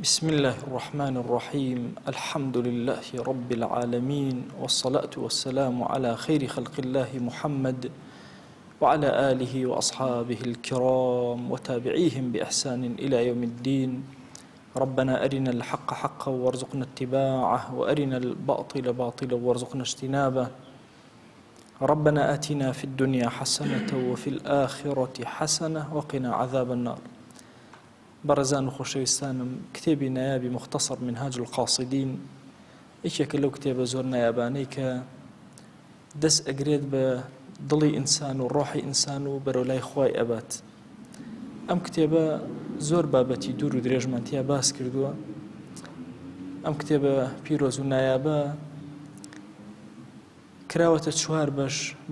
بسم الله الرحمن الرحيم الحمد لله رب العالمين والصلاة والسلام على خير خلق الله محمد وعلى آله وأصحابه الكرام وتابعيهم بإحسان إلى يوم الدين. ربنا أرنا الحق حقا وارزقنا اتباعه وأرنا الباطل باطلا وارزقنا اجتنابه. ربنا آتنا في الدنيا حسنة وفي الآخرة حسنة وقنا عذاب النار. بەڕێزان و خۆشەویستانم کتێبی نایابی مختصر منهاج القاصدین یەکێکە لەو کتێبە زۆر نایابانەی کە دەست ئەگرێت بە دڵی ئینسان و ڕۆحی ئینسان و بەرەو لای خوای ئەبات. ئەم کتێبە زۆر بابەتی دوور و درێژمانتیا باس کردووە. ئەم کتێبە پیرۆز و نایابە کراوەتە چوار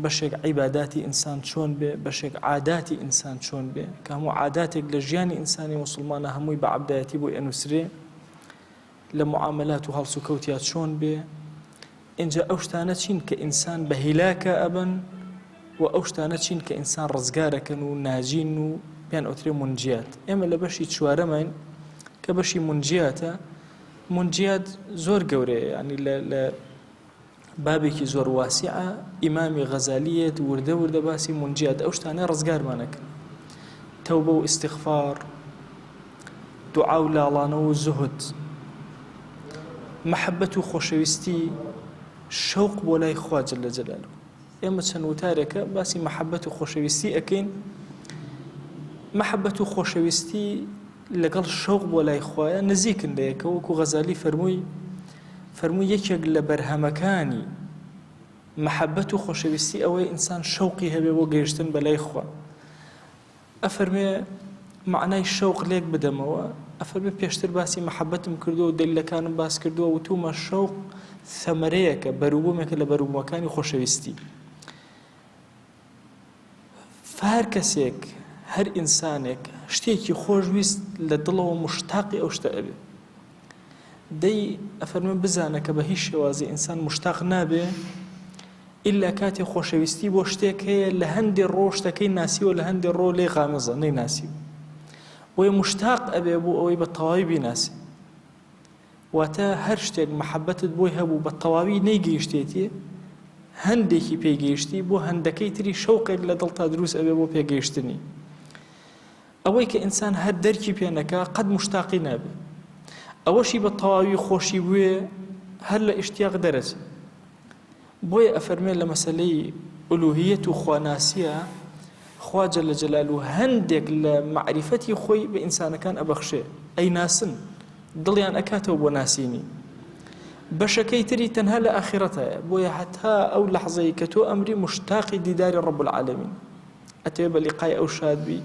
بەشێک عیباداتی ئینسان چۆن بێ، بەشێک عاداتی ئینسان چۆن بێ کە هەموو عاداتێک لە ژیانی ئینسانی موسڵمانە هەمووی بە عەبدایەتی بۆی ئەنووسرێ، لە معاملات و هەڵس و کەوتیا چۆن بێ. اینجا ئەو شتانە چین کە ئینسان بە هیلاکە ئەبن و ئەو شتانە چین کە ئینسان ڕزگارەکەن و ناجین و پێیان ئەوترێ منجیات. ئێمە لە بەشی چوارەمین کە بەشی منجیاتە. منجیات زۆر گەورەیە، یعنی لە بابێکی زۆر واسعە. ئیمامی غەزالیەت وردە باسی منجیات ئەو شتانە ڕزگارمانەکەن: تەوبە و ئیستیغفار، دوعا و لاڵانە و زوهد، مەحەبەت و خۆشەویستی، شەوق بۆ لای خوا جەلە جەلالوه. ئێمە چەند وتارێکە باسی مەحەبەت و خۆشەویستی ئەکەین. مەحەبەت و خۆشەویستی لەگەڵ شەوق بۆ لای خوایە نزیکن لە یەکە. وەکو غەزالی فەرمووی یەکێک لە بەرهەمەکانی مەحەبەت و خۆشەویستی ئەوەی ئینسان شەوقی هەبێ بۆ گەیشتن بەلای خوا. ئەفەرمێ معنای شەوق لێک بدەمەوە. ئەفەرمێ پێشتر باسی مەحەبەتم کردووە و دەلیلەکانم باس کردووە، وتومە شەوق ثەمەرەیەکە، بەرووبوومێکە لە بەرووبوومەکانی خۆشەویستی. هەر کەسێک، هەر ئینسانێک شتێکی خۆشویست لە دڵەوە مشتاقی ئەو شتە ئەبێ. دەی ئەفەرمێ بزانە کە بە هیچ شێوازی ئینسان مشتاق نابێ ئیلا کاتێ خۆشەویستی بۆ شتێک هەیە لە هەندێک ڕۆ شتەکەی ناسیوە، لە هەندێک ڕۆ لێ غامزە نەیناسیوە، بۆیە مشتاق ئەبێ بۆ ئەوەی بە تەواوی بیناسی. واتە هەر شتێک مەحەبەتت بۆی هەبوو بە تەواوی نەیگەیشتێتی، هەندێکی پێگەیشتی، بۆ هەندەکەی تری شەوقێک لە دڵتا دروست ئەبێ بۆ پێگەیشتنی. ئەوەی کە ئینسان هەر دەرکی پێ نەکا قەت مشتاقی نابێ. ئەوەشی بە تەواوی خۆشی بووێ هەر لە ئیشتیاق دەرەچێ. بۆیە ئەفەرمێ لە مەسەلەی ئولوهیەت و خواناسیە خوا جەلە جەلالوه هەندێک لە معریفەتی خۆی بە ئینسانەکان ئەبەخشێ، ئەی ناسن، دڵیان ئەکاتەوە بۆ ناسینی. بەشەکەی تری تەنها لە ئاخرەتایە. بۆیە هەتا ئەو لەحظەی کە تۆ ئەمری مشتاقی دیداری ڕەب العالەمین، ئەتەوێ بە لیقای ئەو شاد بی،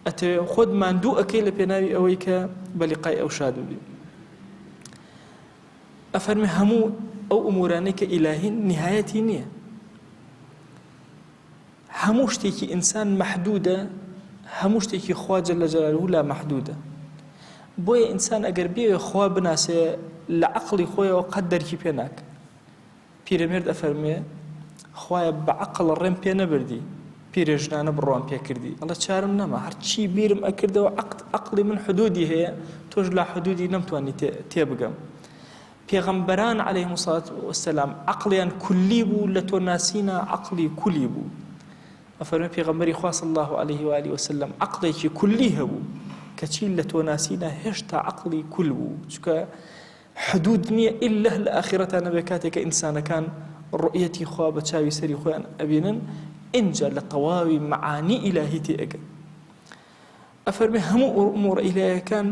ئەتەوێ خۆت ماندوو ئەکەی لە پێناوی ئەوەی کە بە لیقای ئەو شاد بی. ئەفەرمێ هەموو ئەو ئومورانەی کە ئیلاهین نهایەتی نییە. هەموو شتێکی ئینسان مەحدودە، هەموو شتێکی خوا جەلە جەلالوه لا مەحدودە. بۆیە ئینسان ئەگەر بێوێ خوا بناسێ لە عەقڵی خۆیەوە قەت دەرکی پێ ناکە. پیرەمێرد ئەفەرمێ خوایە بە عەقڵ ڕێم پێ نەبردی، پیرێژنانە بڕوان پێ کردی. ئەڵێ چارم نەما، هەرچی بیرم ئەکردەوە عەقڵی من حدودی هەیە، تۆش لا حدودی نەمتوانی تێبگەم. پێغەمبەران عەلەیهیمو سەڵات وەسەلام عەقڵیان کولی بوو، لە تۆ ناسینە عەقڵی کولی بوو. ئەفەرمێ پێغەمبەری خوا صلی الله عەلەیه و ئالیه وسەلەم عەقڵێکی کولی هەبوو کە چی لە تۆ ناسینە هێشتا عەقڵی کول بوو، چونکە حدود نییە ئیلا لە ئاخرەتا نەبێ کاتێک کە ئینسانەکان ڕؤیەتی خوا بە چاوی سەری خۆیان ئەبینن، اینجا لە تەواوی معانی ئیلاهی تێئەگەن. ئەفەرمێ هەموو ئوموڕ ئیلاهیەکان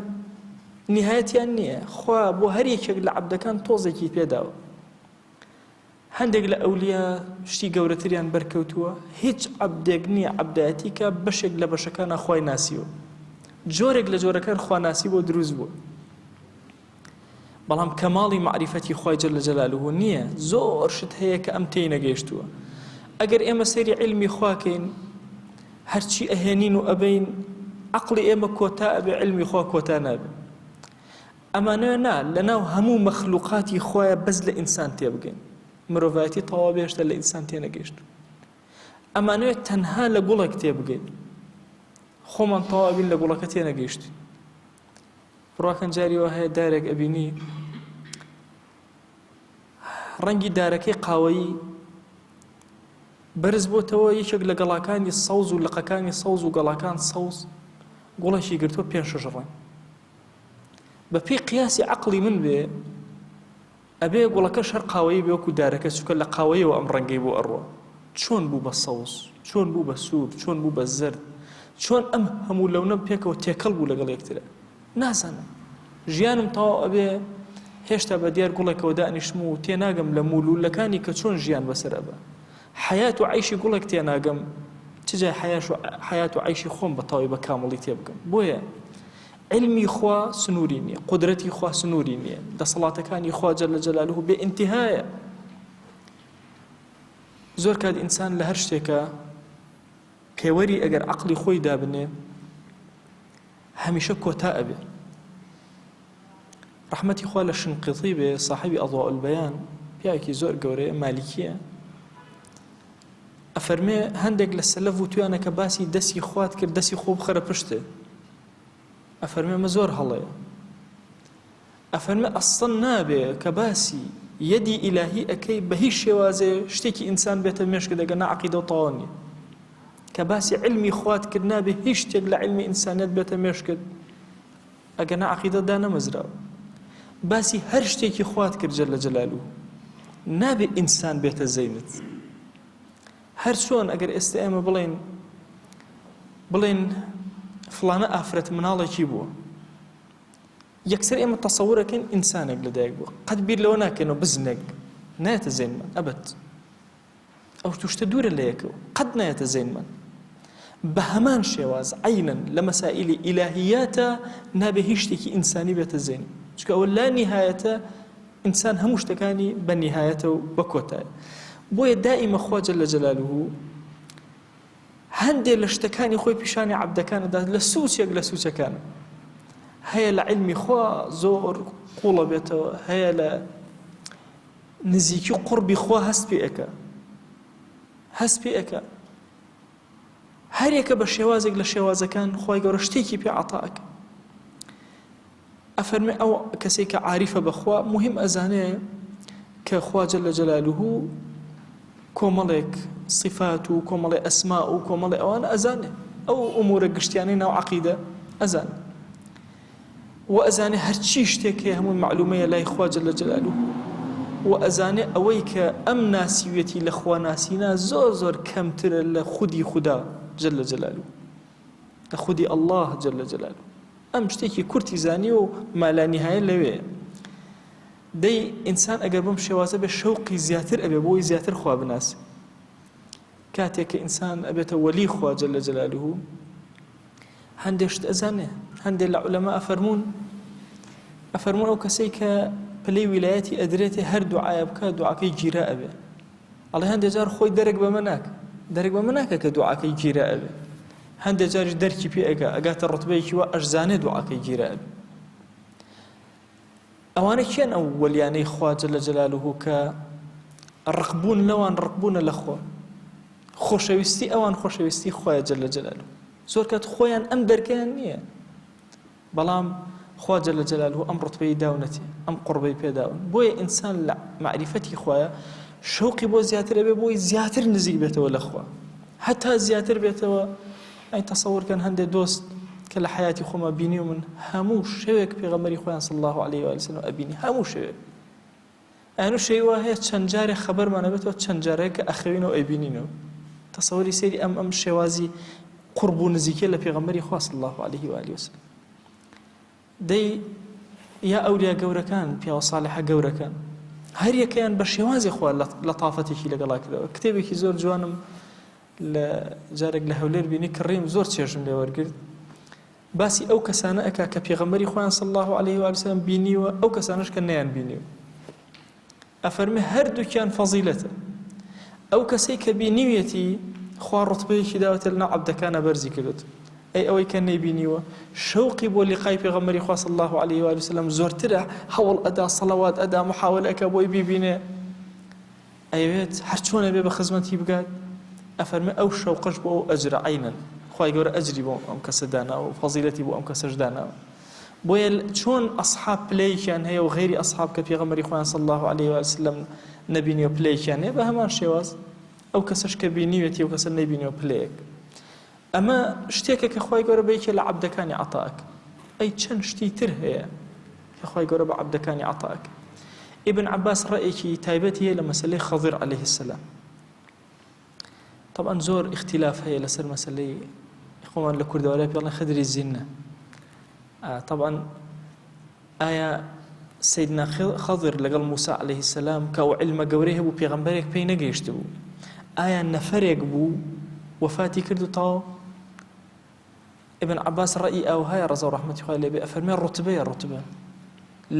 نهایەتیان نییە. خوا بۆ هەر یەکێک لە عەبدەکان تۆزێکی پێداوە. هەندێک لە ئەولیا شتی گەورەتریان بەرکەوتووە، هیچ عەبدێک نییە عەبدایەتی کە بەشێک لە بەشەکانە خوای ناسیوە، جۆرێک لە جۆرەکان خوا ناسی بۆ دروست بووە. بەڵام کەماڵی معریفەتی خوای جەلە جەلالوه نییە. زۆر شت هەیە کە ئەم تێی نەگەیشتووە. ئەگەر ئێمە سەیری عیلمی خواکەین، هەرچی ئەهێنین و ئەبین، عەقڵی ئێمە کۆتا ئەبێ، عیلمی خوا کۆتا نابێ. ئەمانەوە نا، لەناو هەموو مەخلوقاتی خوایە بەس لە ئینسان تێبگەین. مرۆڤایەتی تەواو بێشتە لە ئینسان تێنەگەیشت. ئەمانەوە تەنها لە گوڵێک تێبگەین، خۆمان تەواو بین لە گوڵەکە تێنەگەیشت. بڕواکەن جاریەوە هەیە دارێک ئەبینی ڕەنگی دارەکەی قاوەیی بەرز بۆتەوە یەکێک لە گەڵاکانی سەوز و لقەکانی سەوز و گەڵاکان سەوز گوڵەشی گرتووە 5-6 ڕەنگ بە پێی قیاسی عەقڵی من بێ ئەبێ گوڵەکەش هەر قاوەیی بێ وەکو دارەکە چونکە لە قاوەیەوە ئەم ڕەنگەی بۆ ئەڕوە چۆن بوو بە سەوز چۆن بوو بە سوور چۆن بوو بە زرد چۆن ئەم هەموو لەونە پێکەوە تێکەڵ بوو لەگەڵ یەکترە نازانم ژیانم تەواو ئەبێ هێشتا بە دیار گوڵێکەوە دانیشتم و تێناگەم لە مولولەکانی کە چۆن ژیان بەسەر ئەبە حەیات و عەیشی گوڵێک تێناگەم چجای حەیات و عەیشی خۆم بەتەواوی بە کامڵی تێبگەم بۆیە علمی خوا سنووری نییە قودرەتی خوا سنووری نییە دەسەڵاتەکانی خوا جەل جەلالوه بێ ئینتیهایە زۆر کات ئینسان لە هەر شتێکە پێوەری ئەگەر عەقڵی خۆی دابنێ هەمیشە کۆتا ئەبێ ڕەحمەتی خوا لە شنقیطی بێ صاحبی ئەضواء البەیان پیاوێکی زۆر گەورەیە مالیکیە ئەفەرمێ هەندێک لە سەلەف و تویانە کە باسی دەستی خوات کرد دەستی خۆ بخەرە پشتێ ئەفەرمێ مە زۆر هەڵەیە ئەفەرمێ ئەسڵ نابێ کە باسی یەدی ئیلاهی ئەەکەی بە هیچ شێوازێ شتێکی ئینسان بێتە مێشکە دەگە نەعەقیدە و تەواو نییە کە باسی علمی خوات کرد نابێ هیچ شتێک لە علمی ئینسانیەت بێتە مێشکت ئەگە نەعەقیدەدا نەمەزراوە باسی هەر شتێکی خوات کرد جەل جەلالوه نابێ ئینسان بێتە زەینت هەر چۆن ئەگەر ئێستا ئێمە بڵێن فلانە ئافرەت مناڵێکی بووە یەکسەر ئێمە تەسەوورەکەین ئینسانێک لەدایک بووە قەت بیر لەوە ناکەینەوە بزنێک نایەتە زەینمان ئەبەت ئەو توشتە دوورە لە یەکەوە قەت نایەتە زەینمان بە هەمان شێواز عەینەن لە مەسائیلی ئیلاهیاتە نابێ هیچ شتێکی ئینسانی بێتە زەین چونکە ئەوە لا نیهایەتە ئینسان هەموو شتەکانی بە نیهایەتە و بە کۆتایە بۆیە دائیمە خوا جەل جەلالوه هەندێک لە شتەکانی خۆی پیشانی عەبدەکانەدا لە سوچێک لە سوچەکانە هەیە لە علمی خوا زۆر قوڵە بێتەوە هەیە لە نزیکی و قوربی خوا هەست پێ ئەەکە هەر یەکە بە شێوازێک لە شێوازەکان خوای گەورە شتێکی پێ عەتاءەکە ئەفەرمێ ئەو کەسێک کە عاریفە بەخوا مهم ئەزانێ کە خوا جەل جەلالوه کۆمەڵێک صفات و کۆمەڵێ ئەسما و کۆمەڵێ ئەوان ئەزانێ ئەو ئومورە گشتیانەی ناو عەقیدە ئەزانێ و ئەزانێ هەرچی شتێک هەیە هەمووی معلومەیە لای خوا جەل جەلالوه و ئەزانێ ئەوەی کە ئەم ناسیوێتی لە خوا ناسینا زۆر زۆر کەمترە لە خودی خوددا جەل جەلالوه لە خودی ئەڵڵاه جەل جەلالوه ئەم شتێکی کورتی زانی و مالانیهایە لەوێ دەی ئینسان ئەگەر بەم شێوازە بێ شەوقی زیاتر ئەبێ بۆی زیاتر خوا بناسێ کاتێک کە ئینسان ئەبێتە وەلی خوا جەل جەلالوه هەندێک شت ئەزانێ هەندێک لە عولەما ئەفەرموون ئەو کەسەی کە پلەی ویلایەتی ئەدرێتێ هەر دوعایە بکە دوعاکەی گیرا ئەبێ ئەڵێ هەندێک جار خۆی دەرێک بەمە ناکە کە دوعاکەی گیرا ئەبێ هەندێک جاریش دەرکی پێ ئەگاتە ڕوتبەیەکی وە ئەشزانێ دوعاکەی گیرا ئەبێ ئەوانە کێن ئەو وەلیانەی خوا جەل جەلالوه کە ڕقبوون لەوان ڕقبوونە لە خوا خۆشەویستی ئەوان خۆشەویستی خوایە جەل جەلالوه زۆر کات خۆیان ئەم دەرکیان نییە بەڵام خوا جەل جەلالوه ئەم ڕوتبەی داونەتێ ئەم قوربەی پێداون بۆیە ئینسان لە معریفەتی خوایە شەوقی بۆ زیاتر ئەبێ بۆی زیاتر نزیک بێتەوە لە خوا هەتا زیاتر بێتەوە ئەی تەسەوورکەن هەندێک دۆست کە لە حیاتی خۆمە بینی و من هەموو شەوێک پێغەمبەری خۆیان صلی الله علیه و آله وسلم ئەبینی هەموو شەوێک ئەنو شەوی وا هەیە چەند جارێک خەبەرمان ئەبێتەوە چەند جارێک کە ئەخەوینەوە ئەیبینینەوە تەسەووری سەیری ئەم شێوازی قورب و نزیکیە لە پێغەمبەری خوا صلی الله علیه و آله وسلم دەی یا ئەولیا گەورەکان پیاوە ساڵحە گەورەکان هەر یەکەیان بە شێوازی خوا لەتافەتێکی لەگەڵا کردەوە کتێبێکی زۆر جوانم لە جارێک لە هەولێر بینی کڕیم زۆر چێژم لێ وەرگرت باسی ئەو کەسانە ئەکا کە پێغەمبەری خۆیان صلی الله علیه و آله وسلم بینیوە ئەو کەسانەش کە نەیان بینیوە ئەفەرمێ هەردووکیان فەزیلەتە ئەو کەسەی کە بینیوێتی خوا ڕوتبەیەکی داوەتە لەناو عەبدەکانە بەرزی کردوت ئەی ئەوەی کە نەیبینیوە شەوقی بۆ لیقای پێغەمبەری خوا صلی الله علیه و آله وسلم زۆرترە هەوڵ ئەدا سەڵەوات ئەدا محاولە ئەکا بۆی بیبینێ ئەیەوێت هەر چۆنە بێ بە خزمەتی بگات ئەفەرمێ ئەو شەوقەش بۆ ئەو ئەجرە عەینەن خوای گەورە ئەجری بۆ ئەم کەسە داناوە و فەزیلەتی بۆ ئەم کەسەش داناوە بۆیە چۆن ئەسحاب پلەیەکیان هەیە و غەیری ئەسحاب کە پێغەمبەری خۆیان صلی الله عليه وسلم نەبینیوە پلەیەکیان هەیە بە هەمان شێواز ئەو کەسەش کە بینیوێتی و کەسە نەبینیوە پلەیەک. ئەمە شتێکە کە خۆی گەورە بەیەکێ لە عەبدەکانی عەتاک. ئەی چەند شتی تر هەیە کە خۆی گەورە بە عەبدەکانی عەتاک. ابن عباس ڕأیەکی تایبەتی هەیە لە مەسەلەی خەضر عليه السلام. طبعا زۆر اختلاف هەیە لەسەر مەسەلەی خۆمان لە کوردەوەلای پێڵێن خەدری زینە. طبعا ئایا سیدنا خەضر لەگەڵ موسا عليه السلام کە ئەو عیلمە گەورەی هەبوو پێغەمبەرێک پێی نەگەیشت بوو، ئایا نەفەرێک بوو وفاتی کرد و تاو؟ ابن عباس ڕأی ئەو هەیە ڕەزا و ڕەحمەتی خوای لێ بێ ئەفەرمێ ڕوتبەیە ڕوتبە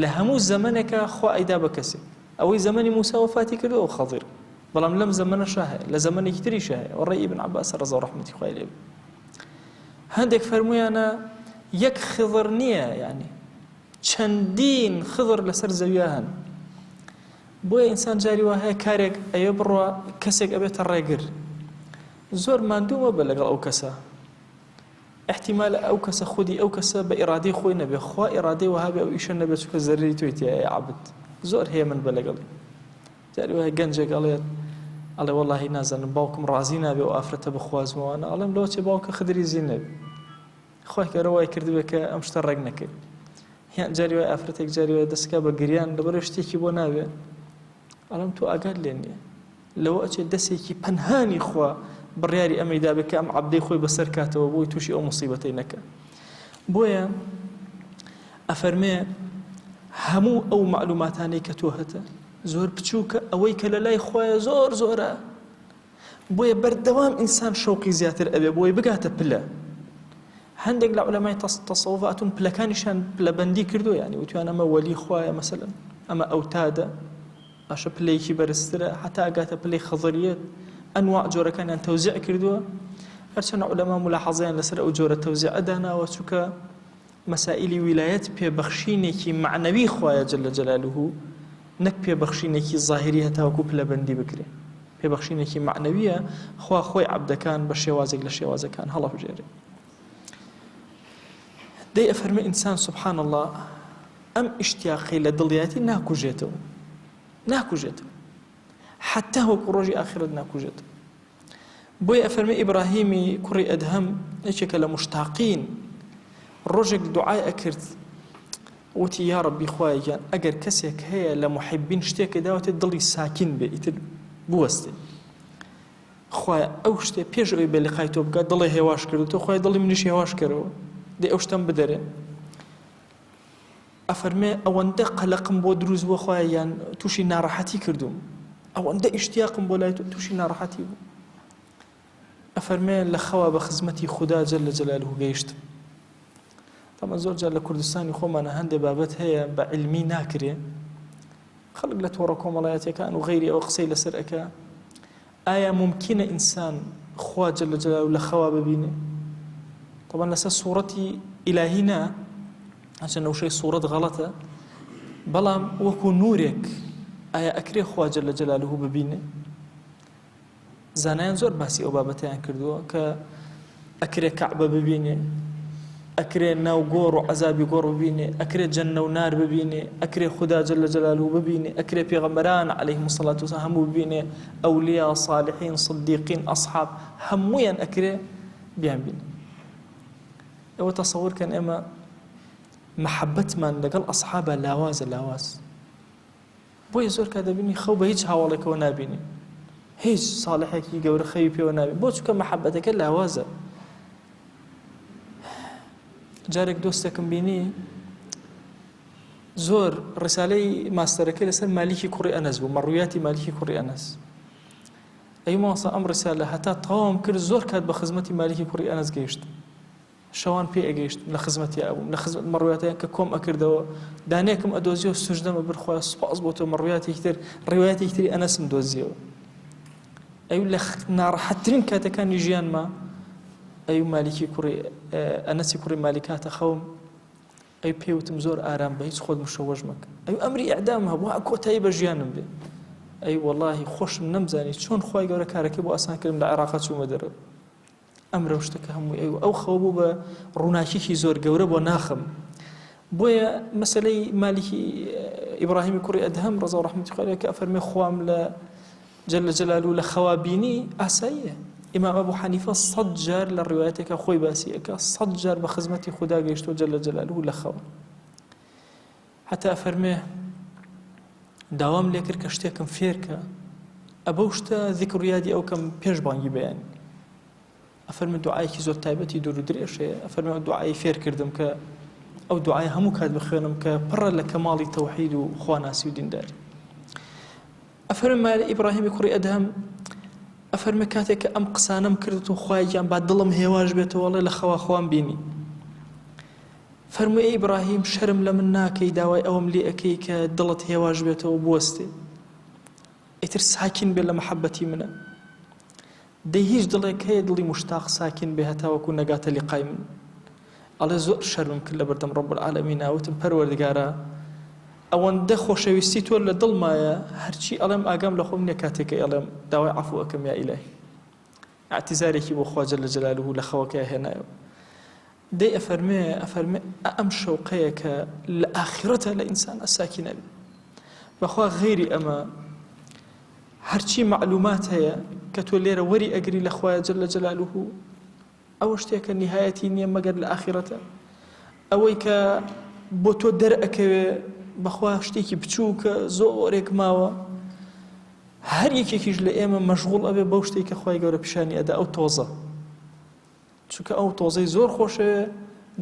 لە هەموو زەمانێکە خوا ئەیدا بە کەسێک. ئەوەی زەمانی موسا وفاتی کردو ئەو خەضر، بەڵام لەم زەمانەشە هەیە، لە زەمانێکی تریشە هەیە. وڕأی ابن عباس ڕەزا و ڕەحمەتی خوای لێ بێ. هەندێک فەرموویانە یەک خضر نییە، یعنی چەندین خضر لەسەر زەویە هەن. بۆیە ئینسان جاری وا هەیە کارێک ئەوێ بڕوە کەسێک ئەبێتە ڕێگر، زۆر ماندوو مەبە لەگەڵ ئەو کەسە. احتیمال ئەو کەسە خودی ئەو کەسە بە ئیرادەی خۆی نەبێ، خوا ئیرادەی وەها بێ ئەو ئیشە نەبێت چونکە زەرری تۆی تێیە عەبد. زۆر هەیە من بە لەگەڵی. جاری وایە گەنجێک ئەڵێت ئەڵێ وەڵاهی نازانم باوکم ڕازی نابێ و ئافرەتە بخوازمەوانە، ئەڵێم لەوە چێ باوکە خدری زین نەبێ. خوای گەورە وای کردووە کە ئەم شتە ڕێک نەکرد. یان جاری وای ئافرەتێک جاری وای دەستکا بە گریان لەبەرەوەی شتێکی بۆ نابێ، ئەڵێم تۆ ئاگات لێ نییە. لەوە ئەچێت دەستێکی پەنهانی خوا بڕیاری ئەمەیدا بێت کە ئەم عەبدەی خۆی بەسەر کاتەوە بۆی تووشی ئەو موسیبەتەی نەکە. بۆیە ئەفەرمێ هەموو ئەو معلوماتانەی کە تۆ هەتە زۆر بچووکە، ئەوەی کە لە لای خوایە زۆر زۆرە. بۆیە بەردەوام ئینسان شەوقی زیاتر ئەبێ بۆی بگاتە پلە. هەندێک لە عولەمای تەسەووف ئەتون پلەکانیشان پلەبەندی کردو، یعنی وتیان ئەمە وەلی خوایە مەسەلەن، ئەمە ئەوتادە، ئاشە پلەیەکی بەرزترە، حتا ئەگاتە پلەی خەضریەت. ئەنواع جۆرەکانیان تەوزیع کردووە. هەرچەند عولەما ملاحەزەیان لەسەر ئەو جۆرە تەوزیعە داناوە، چونکە مەسائیلی ویلایەت پێبەخشینێکی معنەوی خوایە جەل جەلالوه، نەک پێبەخشینێکی ظاهری هەتاوەکو پلەبەندی بکرێ. پێبەخشینێکی معنەویە، خوا خۆی عەبدەکان بە شێوازێک لە شێوازەکان هەڵەبژێرێ. دەی ئەفەرمێ ئینسان سبحان الله ئەم ئیشتیاقی لە دڵیاتی ناکوژێتەوە، ناکوژێتەوە حتا وەکو ڕۆژی ئاخرەت ناکوژێتەوە. بۆیە ئەفەرمێ ئیبراهیمی کوڕی ئەدهەم یەکێکە لە مشتاقین ڕۆژێک دوعای ئەکرد، وتی یا ڕەبی خوایە ئەگەر کەسێک هەیە لە محبین شتێکە داوەتێت دڵی ساکین بێ ئیتر بوەستێ، خوایە ئەو شتێ پێش ئەوەی بە لقای تۆ بکات دڵی هێواش کرد و تۆ خوای دڵی منیش هێواش کەرەوە، دێ ئەو شتەم بدەرێ. ئەفەرمێ ئەوەندە قەلەقم بۆ دروست بووە خوایە یان تووشی ناڕەحەتی کردوم، ئەوەندە ئیشتیاقم بۆ لای تۆ تووشی ناڕەحەتی بوو. ئەفەرمێ لە خەوا بە خزمەتی خودا جەل جەلالوه گەیشتم. تەمە زۆر جار لە کوردستانی خۆمانە هەندێک بابەت هەیە بە علمی ناکرێ، خەڵک لە تۆڕە کۆمەڵایەتیەکان و غەیری ئەوە قسەی لەسەر ئەکا. ئایا ممکنە ئینسان خوا جەل جەلالوه لە خەوا ببینێ؟ طبعا لەسەر سوورەتی ئیلاهی نا، هەرچەندە وشەی سوورەت غەڵەتە، بەڵام وەکو نورێک ئایا ئەکرێ خوا جەل جەلالوه ببینێ؟ زانایان زۆر باسی ئەو بابەتیان کردووە کە ئەکرێ کەعبە ببینێ، ئەکرێ ناو گۆڕ و عەزابی گۆڕ ببینێ، ئەکرێ جەنە و نار ببینێ، ئەکرێ خودا جەل جەلالوه ببینێ، ئەکرێ پێغەمبەران عەلەیهیم السەڵات وسەلام هەموو ببینێ، ئەولیا، صالحین، صدیقین، ئەصحاب هەموویان ئەکرێ بیان بینێ. ئەوە تەسەوورکەن ئێمە مەحەبەتمان لەگەڵ ئەصحابە لاوازە لاواز. بۆیە زۆر کات دەبینی خەو بە هیچ هاوڵێکەوە نابینی، هیچ ساڵحێکی گەورە خەوی پێوە نابێت، بۆ چونکە مەحەبەتەکە لاوازە. جارێک دۆستێکم بینی زۆر ڕسالەی ماستەرەکەی لەسەر مالیکی کوڕی ئەنەس بوو، مەڕوویاتی مالیکی کوڕی ئەنەس. ئەی ماسە ئەم ڕسالە هەتا تەواوم کرد، زۆر کات بە خزمەتی مالیکی کوڕی ئەنەس گەیشت، شەوان پێ ئەگەیشت لە خزمەتی ئەبووم، لە خزمەت مەڕوویاتەیە کە کۆم ئەکردەوە، دانێکم ئەدۆزیەوە سوژدەمە بخوایە سوپاس بۆ تۆ، مەڕوویاتێکی تر ڕێوایەتێکی تری ئەنەسم دۆزیەوە. ئەو لە ناڕەحەتترین کاتەکانی ژیانما ئەو مالیکی کوڕی ئەنەسی کوڕی مالیکاتە خەوم، ئەی پێوتم زۆر ئارام بە هیچ خۆت مشەوەژ مەکە، ئەو ئەمری ئیعدام هەبوو کۆتایی بە ژیانم بێ. ئەی وەڵاهی خۆشم نەمزانی چۆن خوای گەورە کارەکەی بۆ ئاسان کردم لە عێراق چوومە دەرەوە. ئەمرە شتەکە هەمووی ئەو خەو بوو بە ڕووناکیکی زۆر گەورە بۆ ناخم. بۆیە مەسەلەی مالیکی ئیبراهیمی کوڕی ئەدهەم ڕەزا و ڕەحمەتی خوای لێ کە ئەفەرمێ خوام لە جل جلاله لە خەوابینی ئاساییە. ئیمام ئەبوو حەنیفە 100 جار لە ڕیوایەتێکە خۆی باسی ئەکا 100 جار بە خزمەتی خوددا گەیشتۆ جل جلاله لە خەوا. حتا ئەفەرمێ داوام لێ کرد کە شتێکم فێرکە ئەبەو شتە ذیکر و یادی ئەو کەم پێش بانگی بەیانی. ئەفەرمێ دوعایەکی زۆر تایبەتی دوور و درێژەیە. ئەفەرمێ دوعای فێر کردم کە ئەو دوعای هەموو کات بخوێنم کە پڕە لە کەماڵی تەوحید و خواناسی و دینداری. ئەفەرمێ ئیبراهیمی کوڕی ئەدهەم ئەفەرمێ کاتێک کە ئەم قسانەم کردت و خوای گیان با دڵم هێواش بێتەوە وەڵێ لە خەوا خوام بینی. فەرمووی ئیبراهیم شەرم لە من ناکەی داوای ئەوم لێ ئەەکەی کە دڵت هێواش بێتەوە بوەستێ ئیتر ساکین بێ لە مەحەبەتی منە. دەی هیچ دڵێک هەیە دڵی مشتاق ساکین بێ هەتاوەکو نەگاتە لیقای من. ئەڵێ زۆر شەرمم کرد لە بەردەم ڕەب العالەمین وتم پەروەردگارە ئەوەندە خۆشەویستی تۆ لە دڵمایە هەرچی ئەڵێم ئاگام لە خۆم نییە کاتێکە ئەڵێم داوای عەفو ئەکەم یا ئیلاهی ئاعتیزارێکی بۆ خوا جەل جەلالوهو لە خەوەکەی هێنایەوە. دەی ئەفەرمێ ئەم شەوقەیە کە لە ئاخرەتە لە ئینسان ئەساکینە بێ. بەخوا غەیری ئەمە هەرچی معلومات هەیە کە تۆ لێرە وەری ئەگری لە خوایە جەل جەلالوهو ئەوە شتێکە نهایەتی نییە مەگەر لە ئاخرەتە. ئەوەی کە بۆ تۆ دەرئەکەوێ بەخوا شتێکی بچووکە زۆرێک ماوە هەر یەکێکیش لە ئێمە مەشغوڵ ئەبێ بەو شتێک کە خوای گەورە پیشانی ئەدا ئەو تۆزە. چونکە ئەو تۆزەی زۆر خۆشەوێ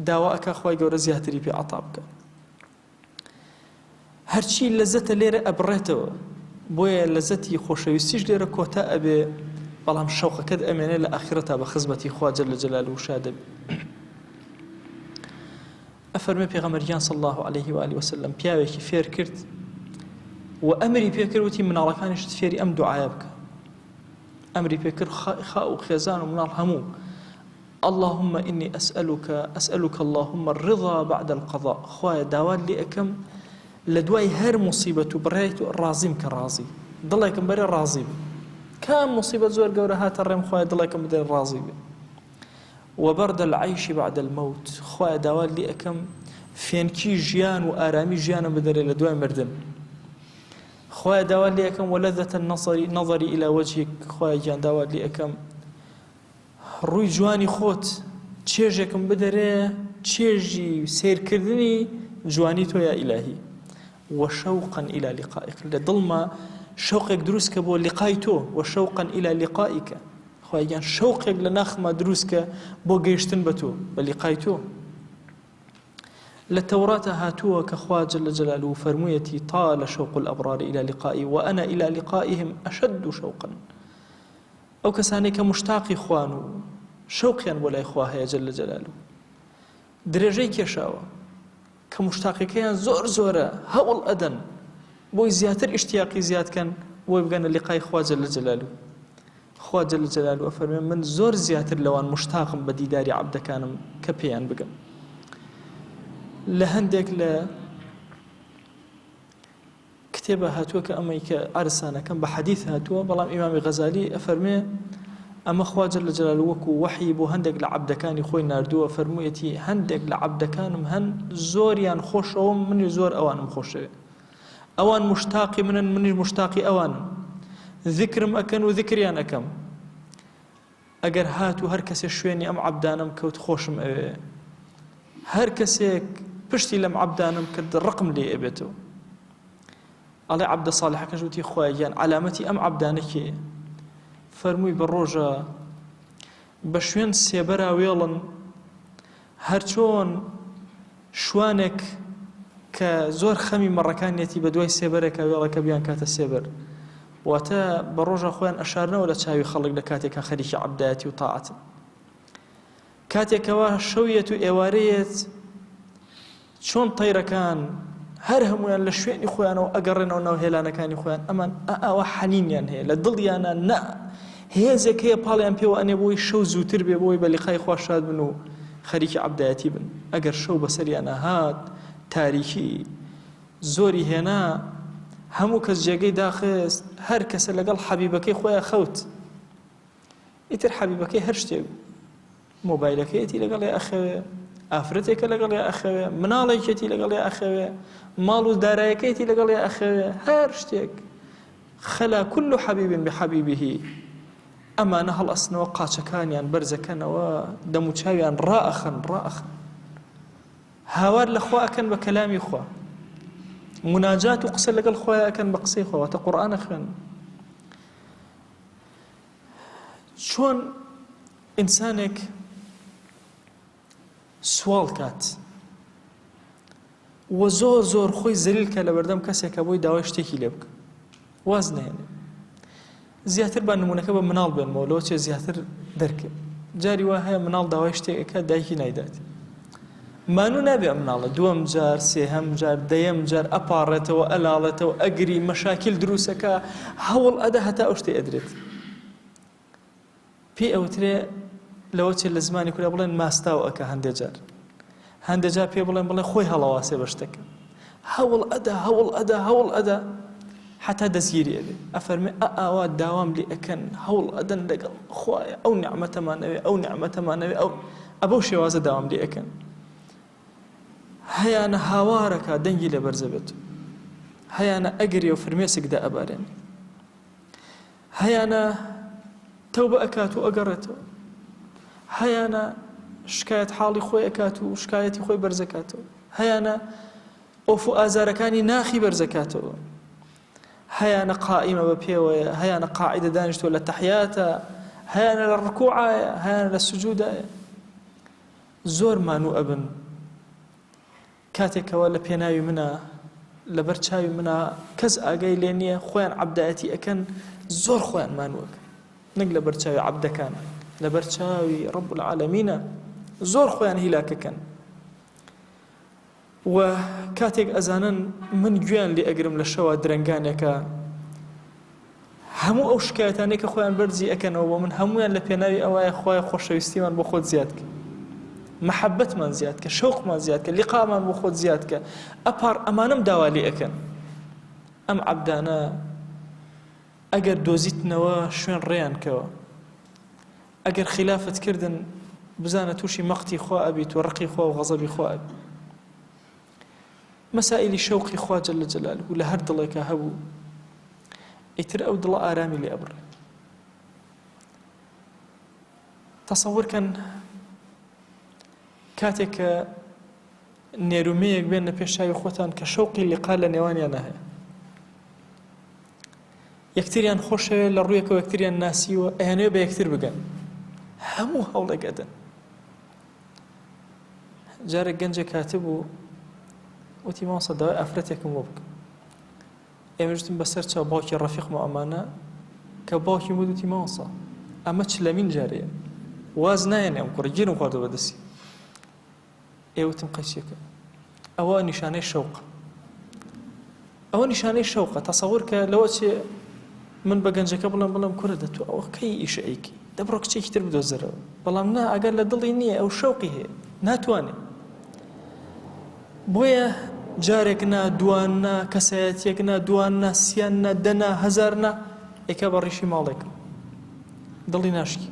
داوا ئەکا خوای گەورە زیاتری پێ عەتا بکە. هەرچی لەزەتە لێرە ئەبڕێتەوە بۆیە لەزەتی خۆشەویستیش لێرە کۆتا ئەبێ بەڵام شەوقەکەت ئەمێنێ لە ئاخرەتە بە خزمەتی خوا جەل جەلالوهو شادە بێ. ئەفەرمێ پێغەمبەریان صلی الله عليه و آله وسلم پیاوێکی فێر کرد و ئەمری پێکرد وتی مناڵەکانیشت فێری ئەم دوعایە بکە. ئەمری پێکرد خاو و خێزان و مناڵ هەموو اللهم إني أسألك اللهم الرضا بعد القضاء. خوایە داوات لێ ئەکەم لە دوای هەر موسیبەت و بڕێیت و ڕازیم کە ڕازی دڵێکم بەرێ ڕازی بێ. کام موسیبەت زۆر گەورە هاتە ڕێم خوایە دڵێکم بدەێ ڕازی بێ. وبرد العيش بعد الموت. خوایە داوات لێ ئەکەم فێنکی ژیان و ئارامی ژیانم بدەرێ لە دوای مردن. خوایە داوات لێ ئەکەم ولذة النظر إلى وجهك. خوایە گیان داوات لێ ئەکەم ڕووی جوانی خۆت چێژێکم بدەرێ چێژی سیرکردنی جوانی تۆ یا ئیلاهی. وشوقا إلى لقائك. لە دڵما شەوقێک دروست کە بۆ لقای تۆ وشوقا إلى لقائك. خوای گیان شەوقێک لە ناخما دروست کە بۆ گەیشتن بە تۆ بە لیقای تۆ. لە تەوراتە هاتووە کە خوا جەل جەلالوهو فەرموویەتی طال شوق الأبرار إلى لقائي وأنا إلى لقائهم أشد شوقا. ئەو کەسانێک کە مشتاقی خوان و شەوقیان بۆ لای خوا هەیە جەل جەلالوهو درێژەی کێشاوە کە مشتاقیەکەیان زۆر زۆرە هەوڵ ئەدەن بۆی زیاتر ئیشتیاقی زیادکەن بۆی بگەنە لیقای خوا جەل جەلالوهو. خوا جەل جەلالوهو ئەفەرمێ من زۆر زیاتر لەوان مشتاقم بە دیداری عەبدەکانم کە پێیان بگەم. لە هەندێک لە کتێبە هاتووە کە ئەمەی کە عرسانەکەم بە حەدیث هاتووە بەڵام ئیمامی غەزالی ئەفەرمێ ئەمە خوا جەل جەلالوهو وەکو وەحی بۆ هەندێک لە عەبدەکانی خۆی ناردووە فەرموویەتی هەندێک لە عەبدەکانم هەن زۆریان خۆشەوە منی زۆر ئەوانم خۆشەوێ. ئەوان مشتاقی منن منیش مشتاقی ئەوانم. ذکرم ئەکەن و ذکریان ئەکەم. ئەگەر هات و هەر کەسێ شوێنی ئەم عەبدانم کەوت خۆشم ئەوێ. هەر کەسێک پشتی لەم عەبدانم کرد ڕقم لێ ئەبێتەوە. ئەڵێ عەبدە ساڵحەکەش وتی خوایە گیان عەلامەتی ئەم عەبدانە کێیە؟ فەرمووی بە ڕۆژە بە شوێن سێبەرا وێڵن هەر چۆن شوانێک کە زۆر خەمی مەڕەکانێتی بە دوای سێبەرێکە وێڵەکە بیان کاتە سێبەر واتە بە ڕۆژە خۆیان ئەشارنەوە لە چاوی خەڵک لە کاتێکە خەریکی عەبدایەتی و تاعەتن. کاتێکەوە شەویەت و ئێوارەیەت چۆن تەیرەکان هەر هەمویان لە شوێنی خۆیانەوە ئەگەڕێنەوە ناو هێلانەکانی خۆیان ئەمان ئەوە حەنینیان هەیە لە دڵیانە نە هێزێک هەیە پاڵیان پێوە ئەنێ بۆی شەو زووتر بێ بۆی بە لیقای خوا شاد بن و خەریکی عەبدایەتی بن. ئەگەر شەو بەسەریانە هات تاریکی زۆری هێنا هەموو کەس جێگەی داخست هەر کەسە لەگەڵ حەبیبەکەی خۆیان خەوت. ئیتر حەبیبەکەی هەر شتێک مۆبایلەکەیەتی لەگەڵ ئەخەوێ ئافرەتێکە لەگەڵی ئەخەوێ مناڵێکێتی لەگەڵی ئەخەوێ ماڵ و دارایەکەیەتی لەگەڵی ئەخەوێ هەر شتێک خەلا كل حەبیب بحەبیبه ئەمانە هەڵئەسنەوە قاچەکانیان بەرزەکەنەوە دەم و چاویان ڕائەخەن هاوار لە خوا ئەکەن بە کەلامی خوا مناجات و قسە لەگەڵ خۆیان ئەکەن بە قسەی خوا واتە قورئان ئەخوێن چۆن ئینسانێک سوال کات و زۆر خۆی زەلیل کە لە بەردەم کەسێکە بۆی داوای شتێکی لێ بکە واز نهێنێ زیاتر با نمونەکە بە مناڵ بێنمەوە لەوە چێ زیاتر دەرکێ جاری وا هەیە مناڵ داوای شتێکەکە دایکی نایداتی مانوو نابێ ئەم مناڵە دووەم جار سێهەم جار دەیەم جار ئەپاڕێتەوە ئەلاڵێتەوە ئەگری مەشاکل دروستەکە هەوڵ ئەدا هەتا ئەو شتێ ئەدرێت پێی ئەوترێ لەوە چێ لە زمانی کورا بڵێن ماستاو ئەکە هەندێک جار پێ بڵێن خۆی هەڵەواسێ بە شتەکە هەوڵ ئەدا حتا دەستگیری ئەبێ ئەفەرمێ ئاوا داوام لێ ئەکەن هەوڵ ئەدەن لەگەڵ خوایە ئەو نعمەتەمانەوێ ئەو ئەبەو شێوازە داوام لێ ئەکەن هەیانە هاوارەکە دەنگی لە بەرزە بێت هەیانە ئەگرێ و فرمێسکدا ئەبارێن هەیانە تەوبە ئەکات و ئەگەڕێتەوە هەیانە شکایەت حاڵی خۆی ئەکات و شکایەتی خۆی بەرزەکاتەوە هەیانە ئۆف و ئازارەکانی ناخی بەرزەکاتەوە هەیانە قائیمە بە پێوەیە هەیانە قاعیدە دانیشتووە لە تەحیاتە هەیانە لە ڕکوعایە هەیانە لە سوجودایە زۆر مانوو ئەبن کاتێکەوە لە پێناوی منە لەبەر چاوی منە کەس ئاگای لێ نییە خۆیان عەبدایەتی ئەکەن زۆر خۆیان مانووەکە نەک لەبەر چاوی عەبدەکان لەبەر چاوی ڕەب العالەمینە زۆر خۆیان هیلاکەکەن و کاتێک ئەزانن من گوێیان لێ ئەگرم لە شەوە درەنگانێکە هەموو ئەو شکایەتانەی کە خۆیان بەرزی ئەکەنەوە بۆ من هەمویان لە پێناوی ئەوایە خوای خۆشەویستیمان بۆ خۆت زیاد کە محەبەتمان زیاد کە شەوقمان زیاد کە لیقامان بۆ خۆت زیاد کە ئەپار ئەمانم داوا لێ ئەکەن ئەم عەبدانە ئەگەر دۆزیتنەوە شوێن ڕێیان کەوە ئەگەر خلافت کردن بزانە تووشی مەقتی خوا ئەبیت و ڕقی خوا و غەزەبی خوا ئەبیت مەسائلی شەوقی خوا جەل جەلاله لە هەر دڵێکە هەبوو ئیتر ئەو دڵە ئارامی لێ ئەبڕێ تەسەوورکەن کاتێک کە نێرومەیەک بێنە پێشاوی خۆتان کە شەوقی لیقا لە نێوانیان هەیە یەکتریان خۆشەوێ لە ڕوویەکەوە یەکتریان ناسیوە ئەیانەوێ بە یەکتر بگەن هەموو هەوڵێک ئەدەن جارێک گەنجێک کاتبوو وتی مامۆستا داوای ئافرەتێکم بۆ بکەم ئێمە ژتم بەسەر چاو باوکی ڕەفیقم ئەمانە کە باوکی وتی مامۆستا ئەمە چ لە مین جارەیە واز نایەنێ ئەم کوڕە گیرم خواردەوە بەدەستی ئێوتم قەیچێکە ئەوە نیشانەی شەوقە ئەوە نیشانەی شەوقە تەسەوور کە لەوە چێ من بە گەنجەکە بڵێم کوڕە دەتوە ئەوە کەی ئیشە ئەیکی دەبڕۆ کچێکی تر بدۆزەرەوە بەڵام نا ئەگەر لە دڵی نییە ئەو شەوقی هەیە ناتوانێت بۆیە جارێک نا دوان نا کەسایەتێک نا دوان نا سیان نا دەنا هەزار نا ئێکە بە ڕیشی ماڵێکم دڵی ناشکی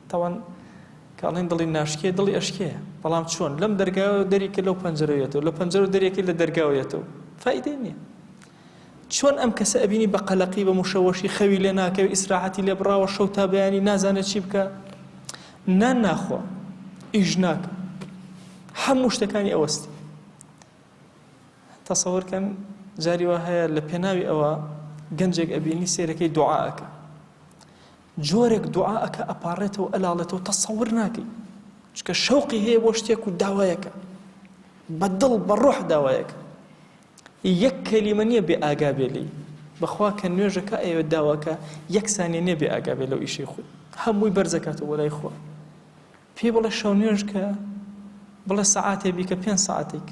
تاوان کاڵێن دڵی ناشکێ دڵی ئەشکەیە بەڵام چۆن لەم دەرگاوە دەریکە لەو پەنجەرەوەیەتەوە لە پەنجەرە دەریەکە لە دەرگاوەیەتەوە فایدەی نییە چۆن ئەم کەسە ئەبینی بە قەلەقی بە مشەوەشی خەوی لێ ناکەوی ئیسراحەتی لێ بڕاوە شەو تا بەیانی نازانێت چی بکە نان ناخوا ئیش ناکە هەموو شتەکانی ئەوەستی تەسەوورکەن جاری وا هەیە لە پێناوی ئەوە گەنجێک ئەبینی سێرەکەی دوعاەکە جۆرێک دوعاەکە ئەپارڕێتەوە ئەلاڵێتەوە تەسەوور ناکەی چکە شەوقی هەیە بۆ شتێک و داوایەکە بە دڵ بە ڕۆح داوایەکە یەک کەلیمە نییە بێ ئاگا بێ لێی بەخوا کە نوێژەکە ئەوێ داواکە یەک سانیە نییە بێ ئاگا بێ لەو ئیشەی خۆی هەمووی بەرزەکاتەوە بۆ لای خوا پێی بڵێ شەو نوێژ کە بڵێ سەعاتێ بیکە 5 سەعاتێک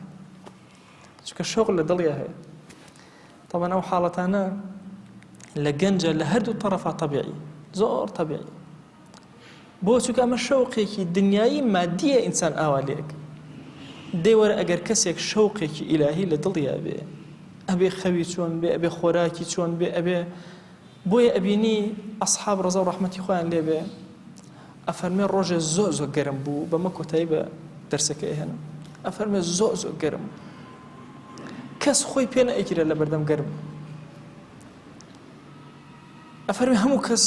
چکە شەوق لە دڵیا هەیە طبعا ئەو حاڵەتانە لە گەنجە لە هەردوو تەرەفا تەبیعی زۆر تەبیعی بۆ چونکە ئەمە شەوقێکی دنیایی مادیە ئینسان ئاوا لێک دەیوەرە ئەگەر کەسێک شەوقێکی ئیلاهی لە دڵیا بێ ئەبێ خەوی چۆن بێ ئەبێ خۆراکی چۆن بێ ئەبێ بۆیە ئەبینی ئەسحاب ڕەزا و ڕەحمەتی خۆیان لێ بێ ئەفەرمێ ڕۆژێ زۆر گەرم بوو بەمە کۆتایی بە دەرسەکە هێنا ئەفەرمێ زۆر زۆر گەرم کەس خۆی پێ نەئەگیرێت لە بەردەم گەرم ئەفەرمێ هەموو کەس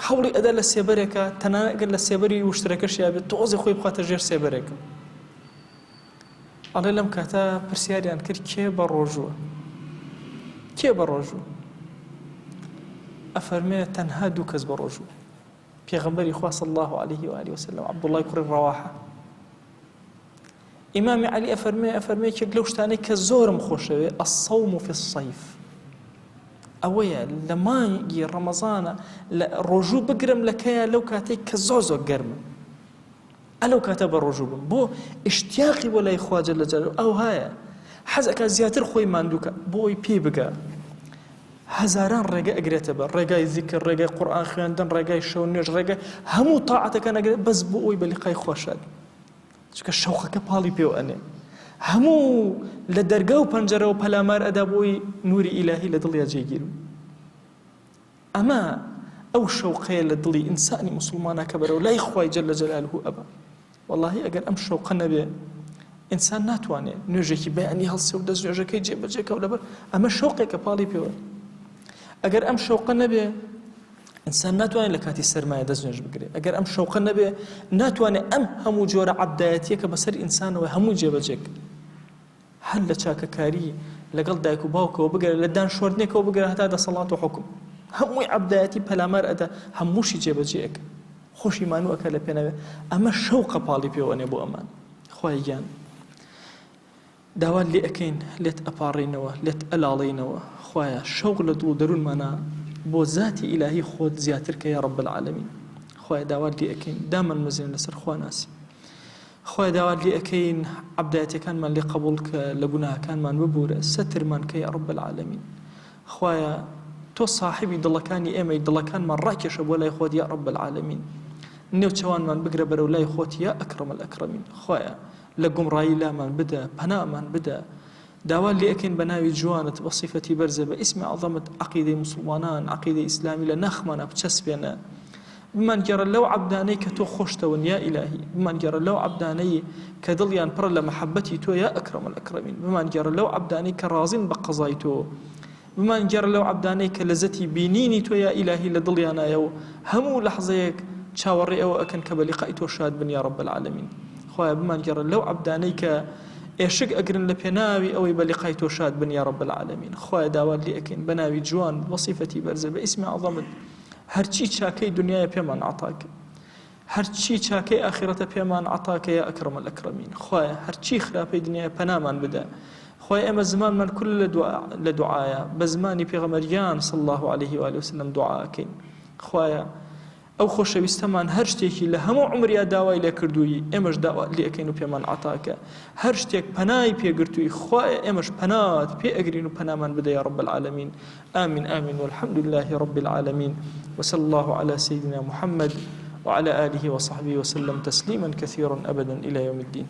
هەوڵی ئەدا لە سێبەرێکە تەنانەت ئەگەر لە سێبەری وشترەکەشیا بێت تۆزی خۆی بخاتە ژێر سێبەرێکە ئەڵێ لەم کاتە پرسیاریان کرد کێ بە ڕۆژووە کێ بە ڕۆژوو ئەفەرمێ تەنها دوو کەس بە ڕۆژوو پێغەمبەری خوا صلی الله عليه وآله وسلم عەبدوڵڵای کوڕی ڕەواحە ئیمامی عەلی ئەفەرمێ یەکێک لەو شتانەی کە زۆرم خۆشەوێ الصەوم فی الصەیف ئەوەیە لە مانگی ڕەمەزانە ڕۆژوو بگرم لە کەیە لەو کاتێک کە زۆر زۆر گەرمە ئەلەو کاتە بە ڕۆژوو بم بۆ ئیشتیاقی بۆ لای خوا جەل جەلالوهو ئەو هایە حەزەکە زیاتر خۆی ماندووکە بۆی پێی بگە هەزاران ڕێگە ئەگرێتە بە ڕێگای زیکر ڕێگای قورئان خوێندن ڕێگای شەو نوێژ ڕێگای هەموو تاعەتەکان ئەگرێت بەس بۆ ئەوی بە لیقای خوا شاد چونکە شەوقەکە پاڵی پێوە ئەنێ هەموو لە دەرگا و پەنجەرەوە پەلامار ئەدا بۆی نوری ئیلاهی لە دڵیا جێگیر ئەمە ئەو شەوقەیە لە دڵی ئینسانی موسڵمانە کە بەرەو لای خوای جەل جەلالوهو ئەبە واللهی ئەگەر ئەم شەوقە نەبێ ئینسان ناتوانێت نوێژێکی بەیانی هەڵسێ و دەست نوێژەکەی جێبەجێکە و لەبەر ئەمە شەوقێکە پاڵی پێوە ئەگەر ئەم شەوقە نەبێ ئینسان ناتوانێت لە کاتی سەرمایە دەست نوێژ بگرێت ئەگەر ئەم شەوقە نەبێ ناتوانێت ئەم هەموو جۆرە عەبدایەتیە کە بەسەر ئینسانەوە هەموو جێبەجێک هەر لە چاکەکاری لەگەڵ دایک و باوکەوە بگەرە لە دانشۆردنێکەوە بگەرە هەتا دەسەڵات و حوکم هەمووی عەبدایەتی پەلامار ئەدا هەمووشی جێبەجێیەکە خۆشی مانووەکە لە پێنەوێ ئەمە شەوقە پاڵی پێوەنێ بۆ ئەمان خوای گیان داوات لێ ئەەکەین لێت ئەپاڕینەوە لێت ئەلاڵینەوە خوایە شەوق لە دڵ دەروونمانە بۆ ذاتی ئیلاهی خۆت زیاتر کە یا رب العالمین خوایە داوات لێ ئەەکەین دامان مەزێن لەسەر خوا ناسی خوایە داوات لێ ئەەکەین عەبدایەتەکانمان لێ قبوڵ کە لە گوناهەکانمان ببورە سەترمان کە یا رب العالمین خوایە تۆ صاحبی دڵەکانی ئێمەی دڵەکانمان ڕاکێشە بۆ لای خۆت یا رب العالمین نێوچەوانمان بگرە بەرەو لای خۆت یا ئەکرەم الئەکرەمین خوایە لە گومڕایی لامان بدە پەنامان بدە داوات لێ ئەەکەین بە ناوی جوانت بە صیفەتی بەرزە بە ئیسمی عەظەمت عەقیدەی موسڵمانان عەقیدەی ئیسلامی لە ناخمانە بچەسپێنە بمانگەڕە لەو عەبدانەی کە تۆ خۆشتەون یا ئیلاهی بمانگەڕە لەو عەبدانەی کە دڵیان پڕە لە مەحەبەتی تۆ یا ئەکرەم الئەکرەمین بمانگەڕە لەو عەبدانەی کە ڕازین بە قەزای تۆ بمانگەڕە لەو عەبدانەی کە لەزەتی بینینی تۆ یا ئیلاهی لە دڵیانایە و هەموو لەحظەیەک چاوەڕێ ئەوە ئەکەن کە بە لیقای تۆ شاد بن یا رب العالمین خوایە بمانگەڕە لەو عەبدانەی کە ئێشک ئەگرن لە پێناوی ئەوەی بە لیقای تۆ شاد بن یا رب العالمین خوایە داوات لێ ئەەکەین بە ناوی جوان بە صیفەتی بەرزە بە ئیسمی عەظەمت هەرچی چاکەی دنیایە پێمان عەتاکە هەرچی چاکەی ئاخرەتە پێمان عەتاکە یا ئەکرەم الئەکرەمین خوایە هەرچی خراپەی دنیایە پەنامان بدە خوای ئێمە زمانمان کول لە دوعایە بە زمانی پێغەمبەریان صلی الله عليه وآله وسلم دوعاکەین خوایە ئەو خۆشەویستەمان هەر شتێکی لە هەموو عمریا داوای لێ کردووی ئێمەش داوات لێ ئەەکەین و پێمان عەتاکە هەر شتێک پەنای پێگرتووی خوایە ئێمەش پەنات پێ ئەگرین و پەنامان بدە یا رب العالمین آمین آمین والحمد لله رب العالمين وصلى الله على سيدنا محمد وعلى آله وصحبه وسلم تسليما كثيرا أبدا إلى يوم الدين